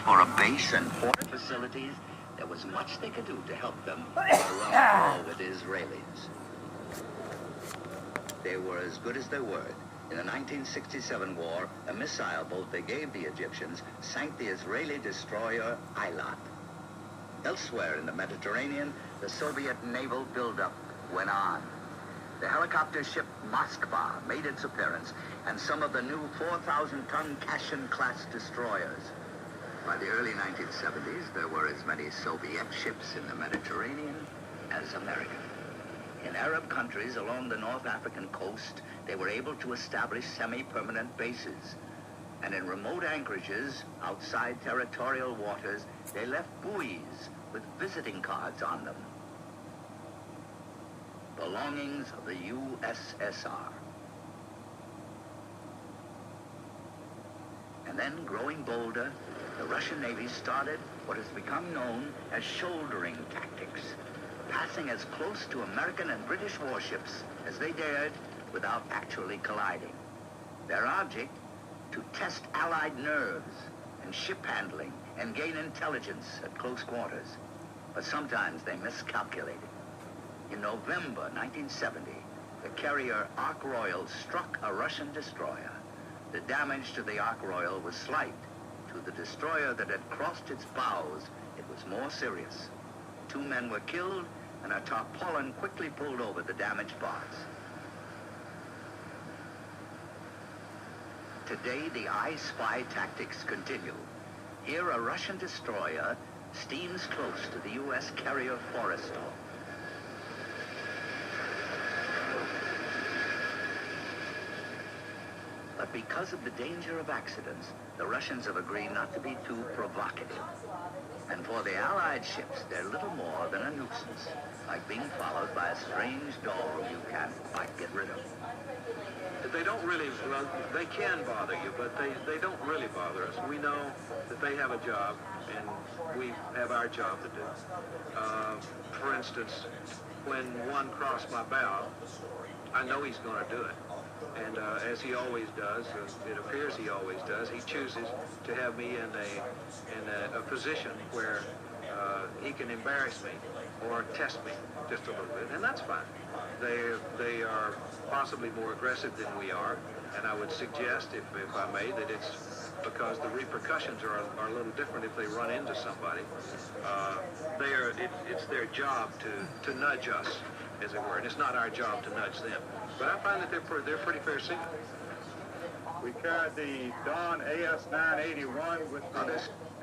for a base and port facilities, there was much they could do to help them in a rough war with the Israelis. They were as good as their word. In the 1967 war, a missile boat they gave the Egyptians sank the Israeli destroyer Eilat. Elsewhere in the Mediterranean, the Soviet naval buildup went on. The helicopter ship Moskva made its appearance, and some of the new 4,000-ton Kashin-class destroyers. By the early 1970s, there were as many Soviet ships in the Mediterranean as American. In Arab countries along the North African coast, they were able to establish semi-permanent bases. And in remote anchorages outside territorial waters, they left buoys with visiting cards on them. Belongings of the USSR. And then, growing bolder, the Russian Navy started what has become known as shouldering tactics, passing as close to American and British warships as they dared without actually colliding. Their object, to test Allied nerves and ship handling and gain intelligence at close quarters. But sometimes they miscalculated. In November 1970, the carrier Ark Royal struck a Russian destroyer. The damage to the Ark Royal was slight. To the destroyer that had crossed its bows, it was more serious. 2 men were killed, and a tarpaulin quickly pulled over the damaged parts. Today, the I Spy tactics continue. Here, a Russian destroyer steams close to the U.S. carrier Forrestal. But because of the danger of accidents, the Russians have agreed not to be too provocative. And for the Allied ships, they're little more than a nuisance, like being followed by a strange dog you can't quite get rid of. They don't really, well, they can bother you, but they don't really bother us. We know that they have a job, and we have our job to do. For instance, when one crossed my bow, I know he's going to do it. And as he always does, it appears he always does, he chooses to have me in a position where he can embarrass me or test me just a little bit, and that's fine. They are possibly more aggressive than we are, and I would suggest, if I may, that it's because the repercussions are a little different if they run into somebody. It's their job to nudge us, as it were, and it's not our job to nudge them. But I find that they're pretty fair seamen. We carried the Dawn AS-981 with Now, this